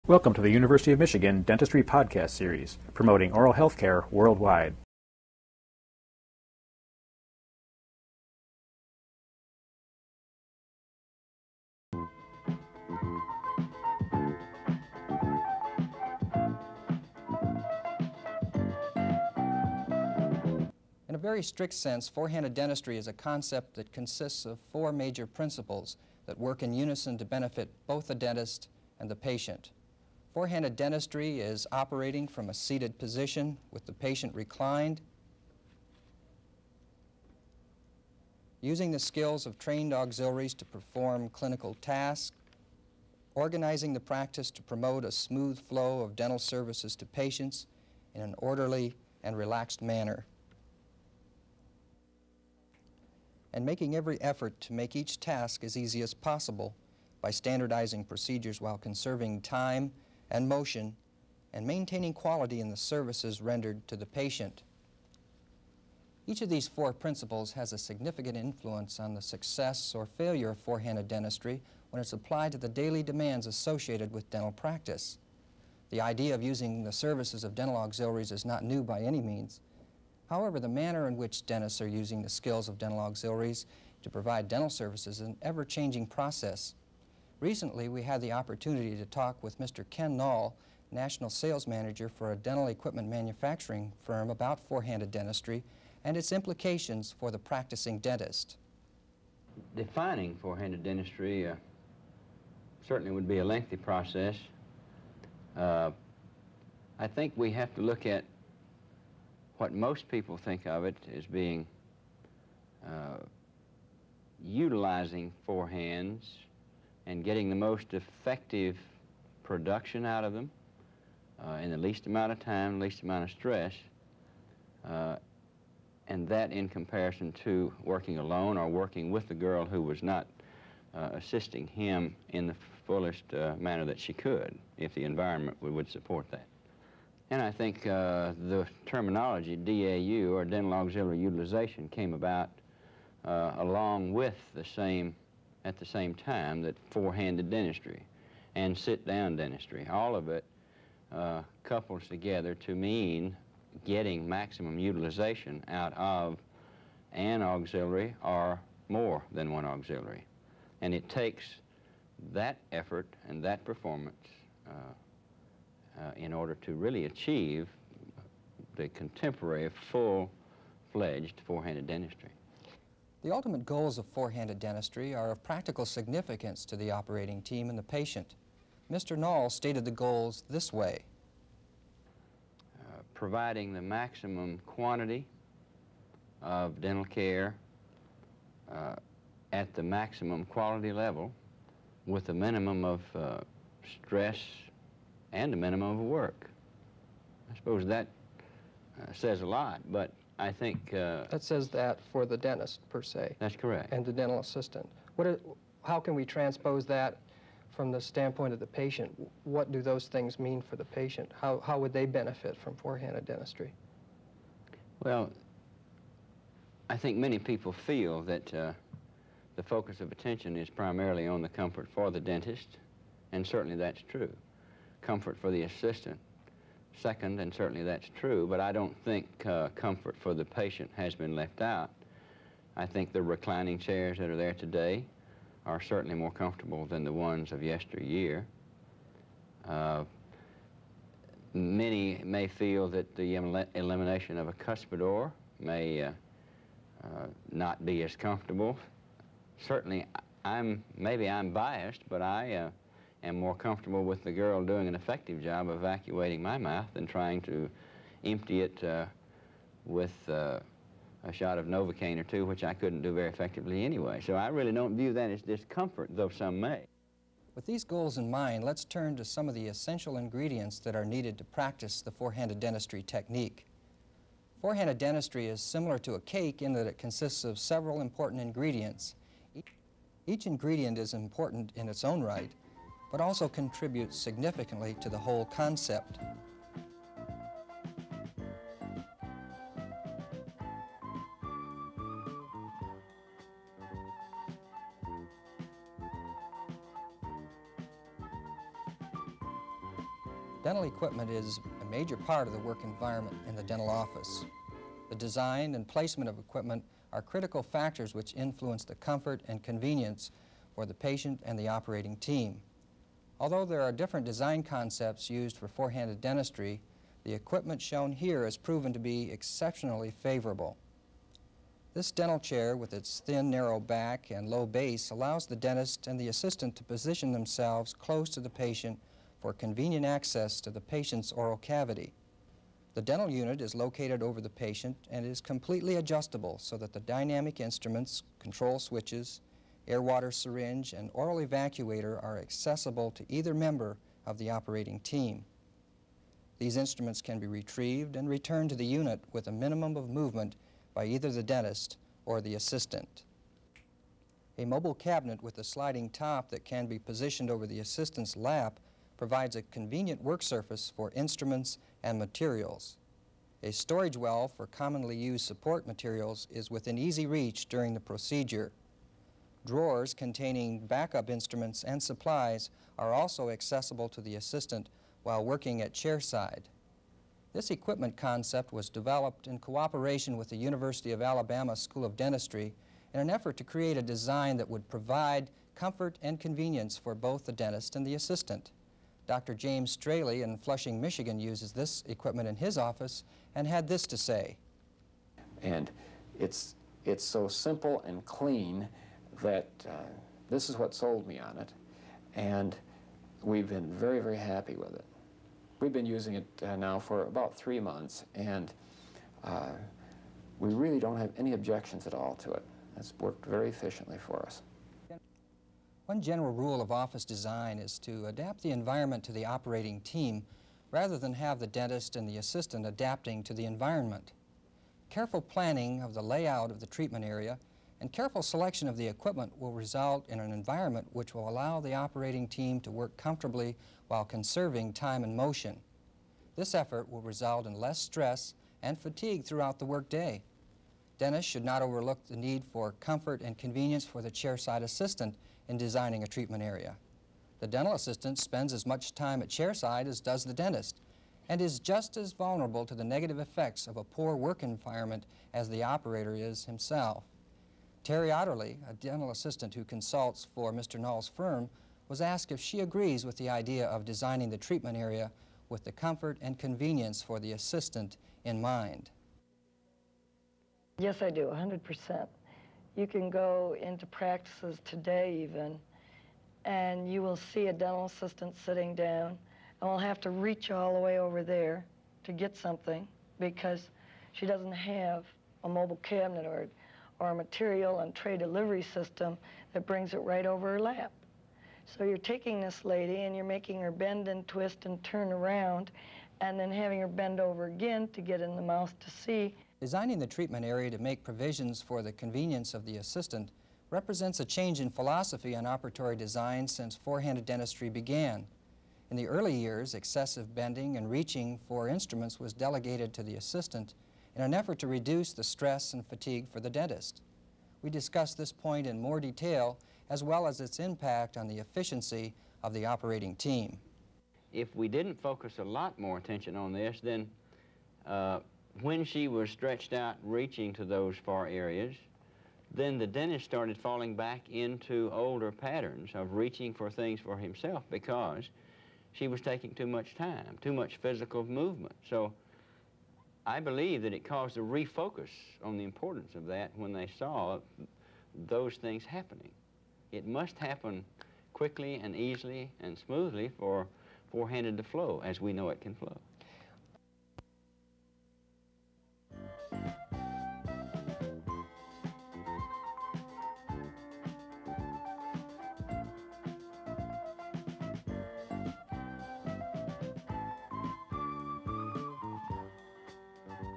Welcome to the University of Michigan Dentistry Podcast Series, promoting oral health care worldwide. In a very strict sense, four-handed dentistry is a concept that consists of four major principles that work in unison to benefit both the dentist and the patient. Four-handed dentistry is operating from a seated position with the patient reclined, using the skills of trained auxiliaries to perform clinical tasks, organizing the practice to promote a smooth flow of dental services to patients in an orderly and relaxed manner, and making every effort to make each task as easy as possible by standardizing procedures while conserving time and motion and maintaining quality in the services rendered to the patient. Each of these four principles has a significant influence on the success or failure of four-handed dentistry when it's applied to the daily demands associated with dental practice. The idea of using the services of dental auxiliaries is not new by any means. However, the manner in which dentists are using the skills of dental auxiliaries to provide dental services is an ever-changing process. Recently, we had the opportunity to talk with Mr. Ken Nall, National Sales Manager for a dental equipment manufacturing firm, about four-handed dentistry and its implications for the practicing dentist. Defining four-handed dentistry certainly would be a lengthy process. I think we have to look at what most people think of it as being utilizing four hands and getting the most effective production out of them in the least amount of time, least amount of stress, and that in comparison to working alone or working with the girl who was not assisting him in the fullest manner that she could, if the environment would support that. And I think the terminology DAU, or dental auxiliary utilization, came about along with at the same time that four-handed dentistry and sit-down dentistry. All of it couples together to mean getting maximum utilization out of an auxiliary or more than one auxiliary. And it takes that effort and that performance in order to really achieve the contemporary full-fledged four-handed dentistry. The ultimate goals of four-handed dentistry are of practical significance to the operating team and the patient. Mr. Nall stated the goals this way. Providing the maximum quantity of dental care at the maximum quality level with a minimum of stress and a minimum of work. I suppose that says a lot, but I think... that says that for the dentist, per se. That's correct. And the dental assistant. How can we transpose that from the standpoint of the patient? What do those things mean for the patient? How would they benefit from four-handed dentistry? Well, I think many people feel that the focus of attention is primarily on the comfort for the dentist, and certainly that's true. Comfort for the assistant second, and certainly that's true, but I don't think comfort for the patient has been left out. I think the reclining chairs that are there today are certainly more comfortable than the ones of yesteryear. Many may feel that the elimination of a cuspidor may not be as comfortable. Certainly, maybe I'm biased, but I am more comfortable with the girl doing an effective job of evacuating my mouth than trying to empty it with a shot of Novocaine or two, which I couldn't do very effectively anyway. So I really don't view that as discomfort, though some may. With these goals in mind, let's turn to some of the essential ingredients that are needed to practice the four-handed dentistry technique. Four-handed dentistry is similar to a cake in that it consists of several important ingredients. Each ingredient is important in its own right, but also contributes significantly to the whole concept. Dental equipment is a major part of the work environment in the dental office. The design and placement of equipment are critical factors which influence the comfort and convenience for the patient and the operating team. Although there are different design concepts used for four-handed dentistry, the equipment shown here is proven to be exceptionally favorable. This dental chair with its thin, narrow back and low base allows the dentist and the assistant to position themselves close to the patient for convenient access to the patient's oral cavity. The dental unit is located over the patient and is completely adjustable so that the dynamic instruments, control switches, air-water syringe, and oral evacuator are accessible to either member of the operating team. These instruments can be retrieved and returned to the unit with a minimum of movement by either the dentist or the assistant. A mobile cabinet with a sliding top that can be positioned over the assistant's lap provides a convenient work surface for instruments and materials. A storage well for commonly used support materials is within easy reach during the procedure. Drawers containing backup instruments and supplies are also accessible to the assistant while working at chairside. This equipment concept was developed in cooperation with the University of Alabama School of Dentistry in an effort to create a design that would provide comfort and convenience for both the dentist and the assistant. Dr. James Straley in Flushing, Michigan uses this equipment in his office and had this to say. And it's so simple and clean that this is what sold me on it, and we've been very, very happy with it. We've been using it now for about 3 months, and we really don't have any objections at all to it. It's worked very efficiently for us. One general rule of office design is to adapt the environment to the operating team rather than have the dentist and the assistant adapting to the environment. Careful planning of the layout of the treatment area and careful selection of the equipment will result in an environment which will allow the operating team to work comfortably while conserving time and motion. This effort will result in less stress and fatigue throughout the workday. Dentists should not overlook the need for comfort and convenience for the chairside assistant in designing a treatment area. The dental assistant spends as much time at chairside as does the dentist and is just as vulnerable to the negative effects of a poor work environment as the operator is himself. Terry Otterly, a dental assistant who consults for Mr. Null's firm, was asked if she agrees with the idea of designing the treatment area with the comfort and convenience for the assistant in mind. Yes, I do, 100%. You can go into practices today even, and you will see a dental assistant sitting down, and will have to reach all the way over there to get something because she doesn't have a mobile cabinet or a material and tray delivery system that brings it right over her lap. So you're taking this lady and you're making her bend and twist and turn around and then having her bend over again to get in the mouth to see. Designing the treatment area to make provisions for the convenience of the assistant represents a change in philosophy on operatory design since four-handed dentistry began. In the early years, excessive bending and reaching for instruments was delegated to the assistant in an effort to reduce the stress and fatigue for the dentist. We discussed this point in more detail as well as its impact on the efficiency of the operating team. If we didn't focus a lot more attention on this, then when she was stretched out reaching to those far areas, then the dentist started falling back into older patterns of reaching for things for himself because she was taking too much time, too much physical movement. So I believe that it caused a refocus on the importance of that when they saw those things happening. It must happen quickly and easily and smoothly for four-handed to flow as we know it can flow.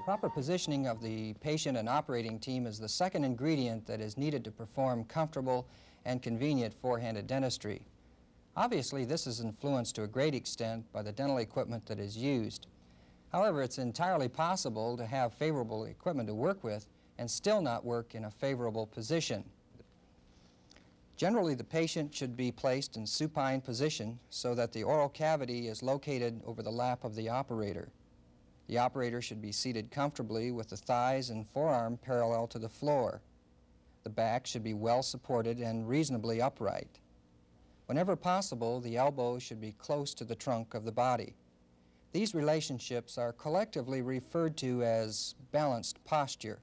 Proper positioning of the patient and operating team is the second ingredient that is needed to perform comfortable and convenient four-handed dentistry. Obviously, this is influenced to a great extent by the dental equipment that is used. However, it's entirely possible to have favorable equipment to work with and still not work in a favorable position. Generally, the patient should be placed in supine position so that the oral cavity is located over the lap of the operator. The operator should be seated comfortably with the thighs and forearm parallel to the floor. The back should be well supported and reasonably upright. Whenever possible, the elbows should be close to the trunk of the body. These relationships are collectively referred to as balanced posture.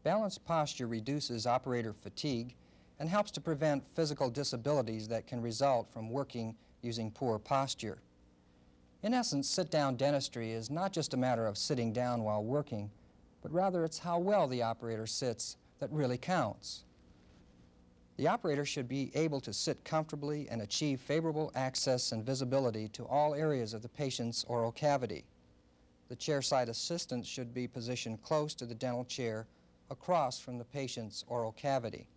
Balanced posture reduces operator fatigue and helps to prevent physical disabilities that can result from working using poor posture. In essence, sit-down dentistry is not just a matter of sitting down while working, but rather it's how well the operator sits that really counts. The operator should be able to sit comfortably and achieve favorable access and visibility to all areas of the patient's oral cavity. The chairside assistant should be positioned close to the dental chair across from the patient's oral cavity.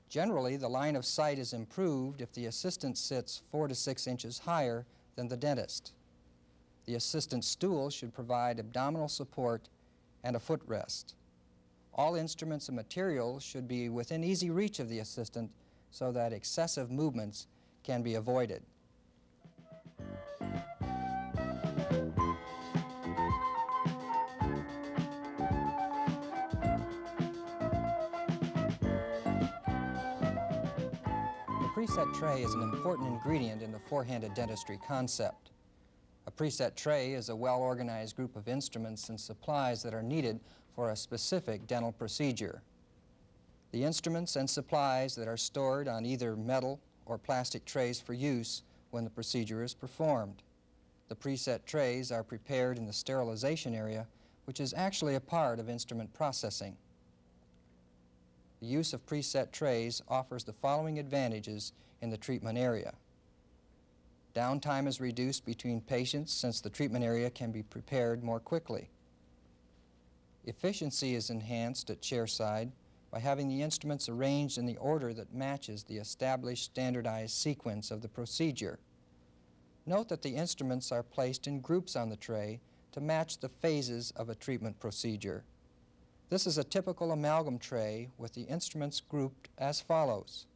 Generally, the line of sight is improved if the assistant sits 4 to 6 inches higher than the dentist. The assistant's stool should provide abdominal support and a footrest. All instruments and materials should be within easy reach of the assistant so that excessive movements can be avoided. The preset tray is an important ingredient in the four-handed dentistry concept. A preset tray is a well-organized group of instruments and supplies that are needed for a specific dental procedure. The instruments and supplies that are stored on either metal or plastic trays for use when the procedure is performed. The preset trays are prepared in the sterilization area, which is actually a part of instrument processing. The use of preset trays offers the following advantages in the treatment area. Downtime is reduced between patients since the treatment area can be prepared more quickly. Efficiency is enhanced at chairside by having the instruments arranged in the order that matches the established standardized sequence of the procedure. Note that the instruments are placed in groups on the tray to match the phases of a treatment procedure. This is a typical amalgam tray with the instruments grouped as follows.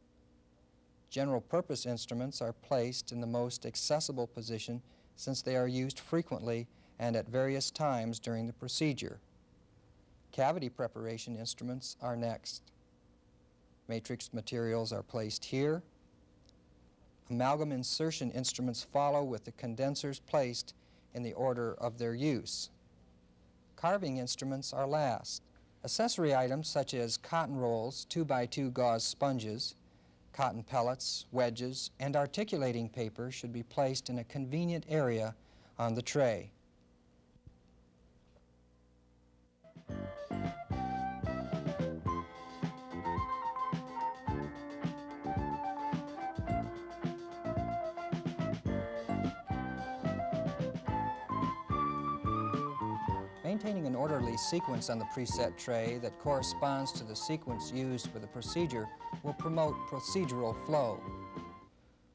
General purpose instruments are placed in the most accessible position since they are used frequently and at various times during the procedure. Cavity preparation instruments are next. Matrix materials are placed here. Amalgam insertion instruments follow with the condensers placed in the order of their use. Carving instruments are last. Accessory items such as cotton rolls, 2x2 gauze sponges, cotton pellets, wedges, and articulating paper should be placed in a convenient area on the tray. Maintaining an orderly sequence on the preset tray that corresponds to the sequence used for the procedure will promote procedural flow.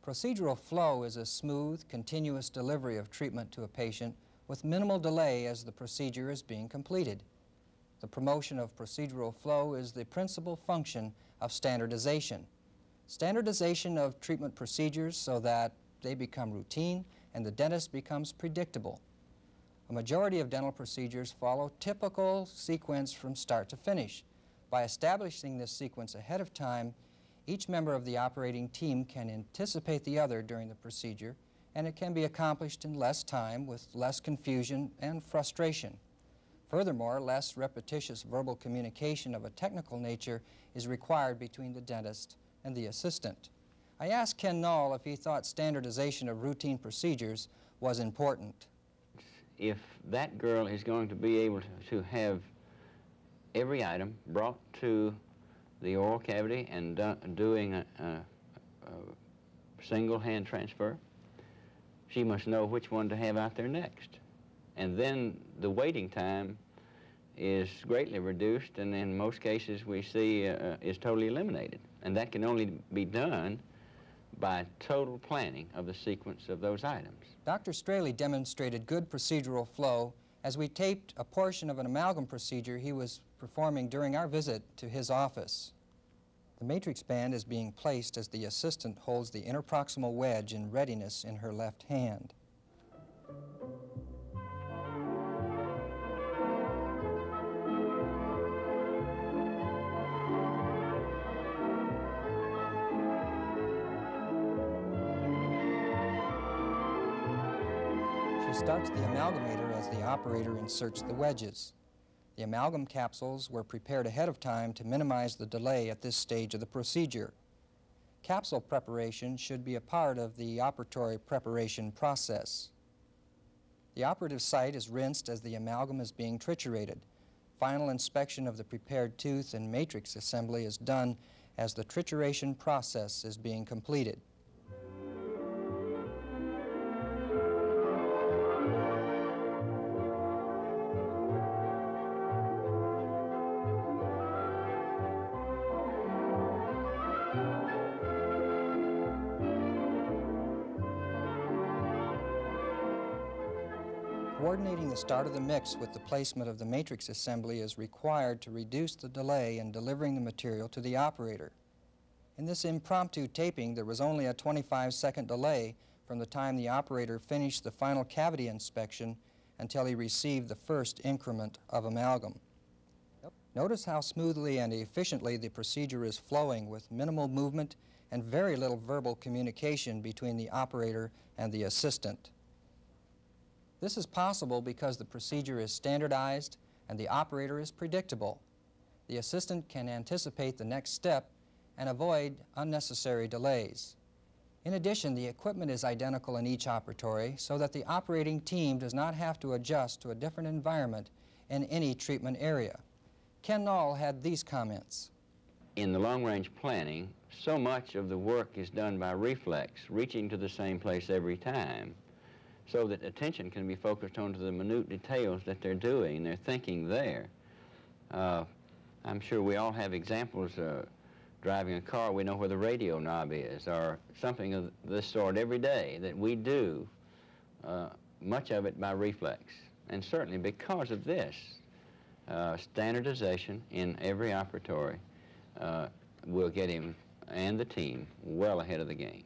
Procedural flow is a smooth, continuous delivery of treatment to a patient with minimal delay as the procedure is being completed. The promotion of procedural flow is the principal function of standardization. Standardization of treatment procedures so that they become routine and the dentist becomes predictable. A majority of dental procedures follow typical sequence from start to finish. By establishing this sequence ahead of time, each member of the operating team can anticipate the other during the procedure, and it can be accomplished in less time with less confusion and frustration. Furthermore, less repetitious verbal communication of a technical nature is required between the dentist and the assistant. I asked Ken Null if he thought standardization of routine procedures was important. If that girl is going to be able to have every item brought to the oral cavity and doing a single hand transfer, she must know which one to have out there next. And then the waiting time is greatly reduced, and in most cases we see is totally eliminated. And that can only be done by total planning of the sequence of those items. Dr. Straley demonstrated good procedural flow as we taped a portion of an amalgam procedure he was performing during our visit to his office. The matrix band is being placed as the assistant holds the interproximal wedge in readiness in her left hand. She starts the amalgamator as the operator inserts the wedges. The amalgam capsules were prepared ahead of time to minimize the delay at this stage of the procedure. Capsule preparation should be a part of the operatory preparation process. The operative site is rinsed as the amalgam is being triturated. Final inspection of the prepared tooth and matrix assembly is done as the trituration process is being completed. Coordinating the start of the mix with the placement of the matrix assembly is required to reduce the delay in delivering the material to the operator. In this impromptu taping, there was only a 25-second delay from the time the operator finished the final cavity inspection until he received the first increment of amalgam. Notice how smoothly and efficiently the procedure is flowing with minimal movement and very little verbal communication between the operator and the assistant. This is possible because the procedure is standardized and the operator is predictable. The assistant can anticipate the next step and avoid unnecessary delays. In addition, the equipment is identical in each operatory so that the operating team does not have to adjust to a different environment in any treatment area. Ken Knoll had these comments. In the long-range planning, so much of the work is done by reflex, reaching to the same place every time, so that attention can be focused onto the minute details that they're doing, they're thinking there. I'm sure we all have examples. Driving a car, we know where the radio knob is, or something of this sort every day that we do, much of it by reflex. And certainly because of this, standardization in every operatory will get him and the team well ahead of the game.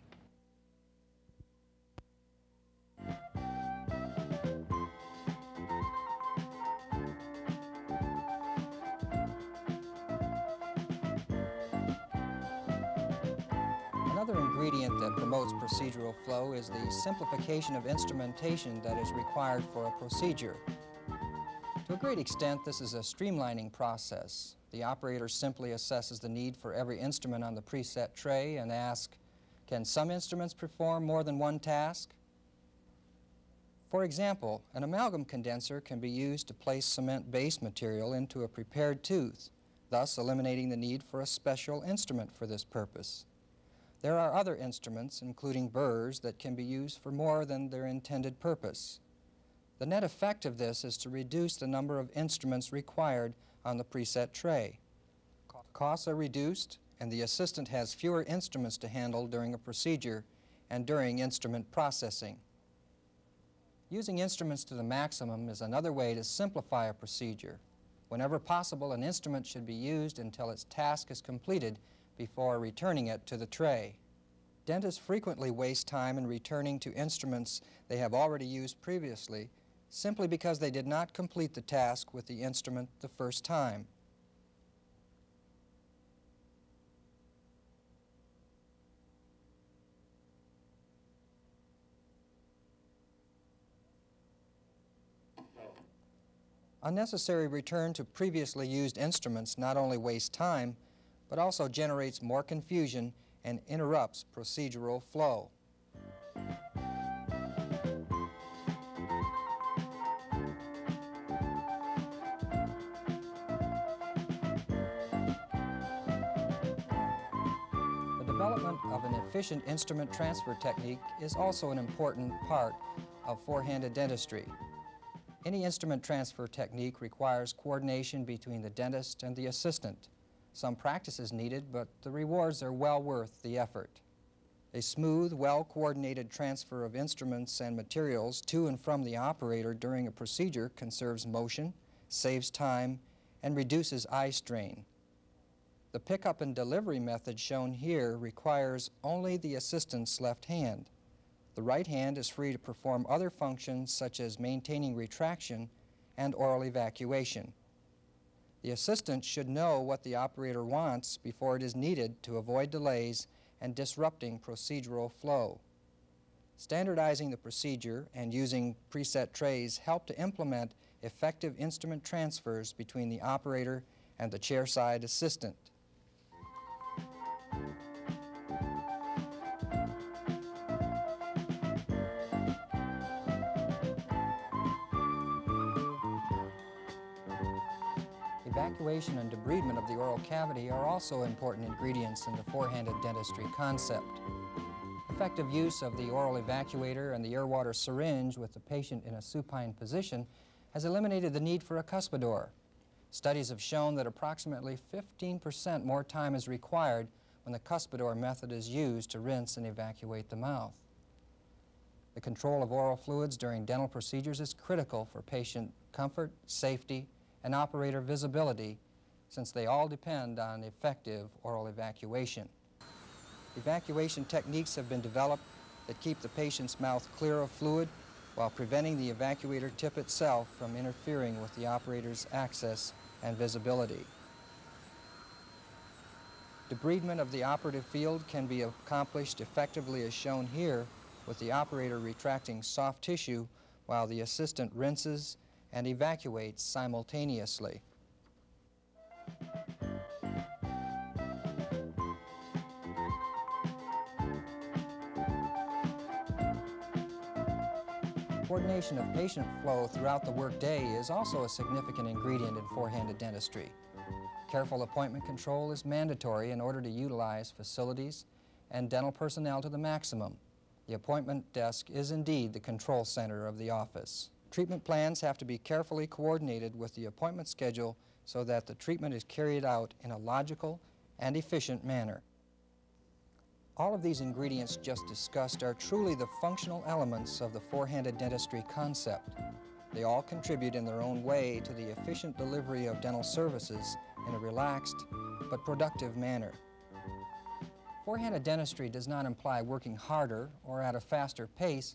Another ingredient that promotes procedural flow is the simplification of instrumentation that is required for a procedure. To a great extent, this is a streamlining process. The operator simply assesses the need for every instrument on the preset tray and asks, can some instruments perform more than one task? For example, an amalgam condenser can be used to place cement base material into a prepared tooth, thus eliminating the need for a special instrument for this purpose. There are other instruments, including burrs, that can be used for more than their intended purpose. The net effect of this is to reduce the number of instruments required on the preset tray. Costs are reduced, and the assistant has fewer instruments to handle during a procedure and during instrument processing. Using instruments to the maximum is another way to simplify a procedure. Whenever possible, an instrument should be used until its task is completed before returning it to the tray. Dentists frequently waste time in returning to instruments they have already used previously simply because they did not complete the task with the instrument the first time. Unnecessary return to previously used instruments not only wastes time, but also generates more confusion and interrupts procedural flow. The development of an efficient instrument transfer technique is also an important part of four-handed dentistry. Any instrument transfer technique requires coordination between the dentist and the assistant. Some practice is needed, but the rewards are well worth the effort. A smooth, well-coordinated transfer of instruments and materials to and from the operator during a procedure conserves motion, saves time, and reduces eye strain. The pickup and delivery method shown here requires only the assistant's left hand. The right hand is free to perform other functions such as maintaining retraction and oral evacuation. The assistant should know what the operator wants before it is needed to avoid delays and disrupting procedural flow. Standardizing the procedure and using preset trays help to implement effective instrument transfers between the operator and the chairside assistant. Evacuation and debridement of the oral cavity are also important ingredients in the four-handed dentistry concept. Effective use of the oral evacuator and the air-water syringe with the patient in a supine position has eliminated the need for a cuspidor. Studies have shown that approximately 15% more time is required when the cuspidor method is used to rinse and evacuate the mouth. The control of oral fluids during dental procedures is critical for patient comfort, safety, and operator visibility, since they all depend on effective oral evacuation. Evacuation techniques have been developed that keep the patient's mouth clear of fluid while preventing the evacuator tip itself from interfering with the operator's access and visibility. Debridement of the operative field can be accomplished effectively as shown here, with the operator retracting soft tissue while the assistant rinses and evacuates simultaneously. Coordination of patient flow throughout the workday is also a significant ingredient in four-handed dentistry. Careful appointment control is mandatory in order to utilize facilities and dental personnel to the maximum. The appointment desk is indeed the control center of the office. Treatment plans have to be carefully coordinated with the appointment schedule so that the treatment is carried out in a logical and efficient manner. All of these ingredients just discussed are truly the functional elements of the four-handed dentistry concept. They all contribute in their own way to the efficient delivery of dental services in a relaxed but productive manner. Four-handed dentistry does not imply working harder or at a faster pace,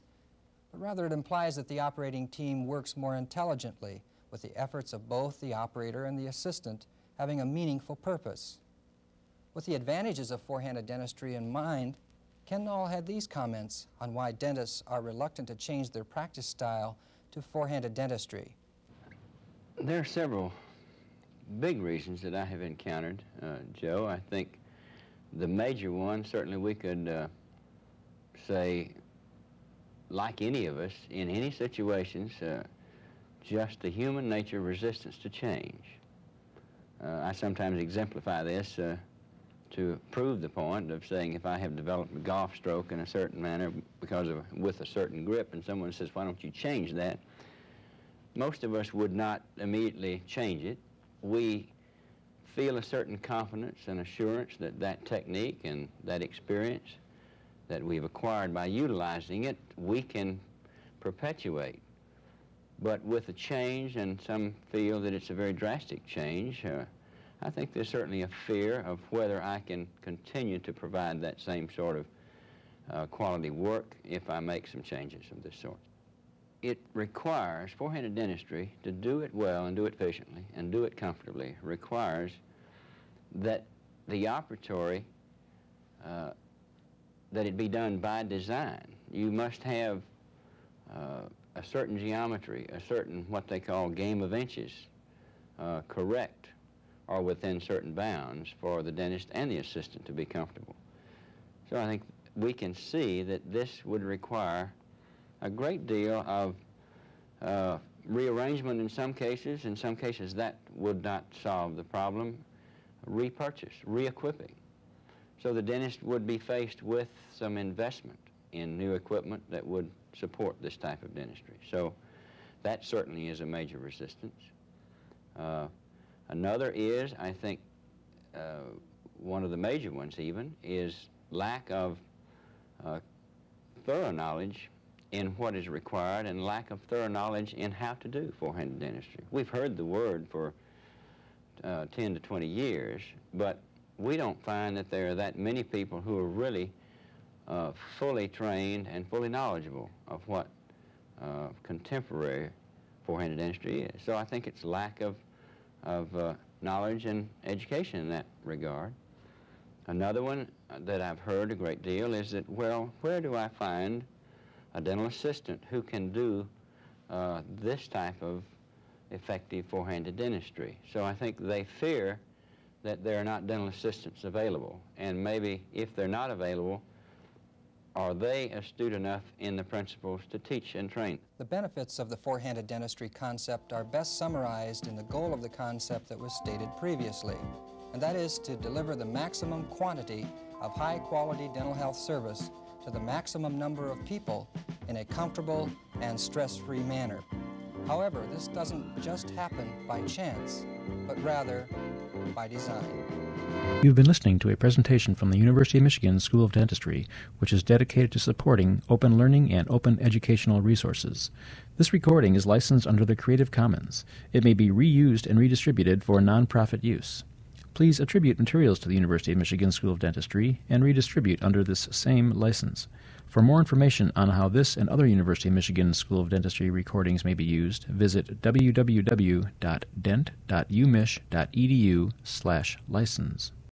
but rather it implies that the operating team works more intelligently, with the efforts of both the operator and the assistant having a meaningful purpose. With the advantages of four-handed dentistry in mind, Ken Knoll had these comments on why dentists are reluctant to change their practice style to four-handed dentistry. There are several big reasons that I have encountered, Joe. I think the major one, certainly we could say, like any of us, in any situations, just the human nature resistance to change. I sometimes exemplify this to prove the point of saying if I have developed a golf stroke in a certain manner with a certain grip, and someone says, why don't you change that? Most of us would not immediately change it. We feel a certain confidence and assurance that that technique and that experience that we've acquired by utilizing it, we can perpetuate. But with a change, and some feel that it's a very drastic change, I think there's certainly a fear of whether I can continue to provide that same sort of quality work if I make some changes of this sort. It requires, four-handed dentistry, to do it well and do it efficiently and do it comfortably, requires that the operatory, that it be done by design. You must have a certain geometry, a certain what they call game of inches, correct or within certain bounds for the dentist and the assistant to be comfortable. So I think we can see that this would require a great deal of rearrangement in some cases. In some cases that would not solve the problem. Repurchase, re-equipping. So the dentist would be faced with some investment in new equipment that would support this type of dentistry. So that certainly is a major resistance. Another is, I think, one of the major ones even, is lack of thorough knowledge in what is required and lack of thorough knowledge in how to do four-handed dentistry. We've heard the word for 10 to 20 years, but we don't find that there are that many people who are really fully trained and fully knowledgeable of what contemporary four-handed dentistry is. So I think it's lack of knowledge and education in that regard. Another one that I've heard a great deal is that, well, where do I find a dental assistant who can do this type of effective four-handed dentistry? So I think they fear that there are not dental assistants available, and maybe if they're not available, are they astute enough in the principles to teach and train? The benefits of the four-handed dentistry concept are best summarized in the goal of the concept that was stated previously, and that is to deliver the maximum quantity of high-quality dental health service to the maximum number of people in a comfortable and stress-free manner. However, this doesn't just happen by chance, but rather by design. You've been listening to a presentation from the University of Michigan School of Dentistry, which is dedicated to supporting open learning and open educational resources. This recording is licensed under the Creative Commons. It may be reused and redistributed for nonprofit use. Please attribute materials to the University of Michigan School of Dentistry and redistribute under this same license. For more information on how this and other University of Michigan School of Dentistry recordings may be used, visit www.dent.umich.edu/license.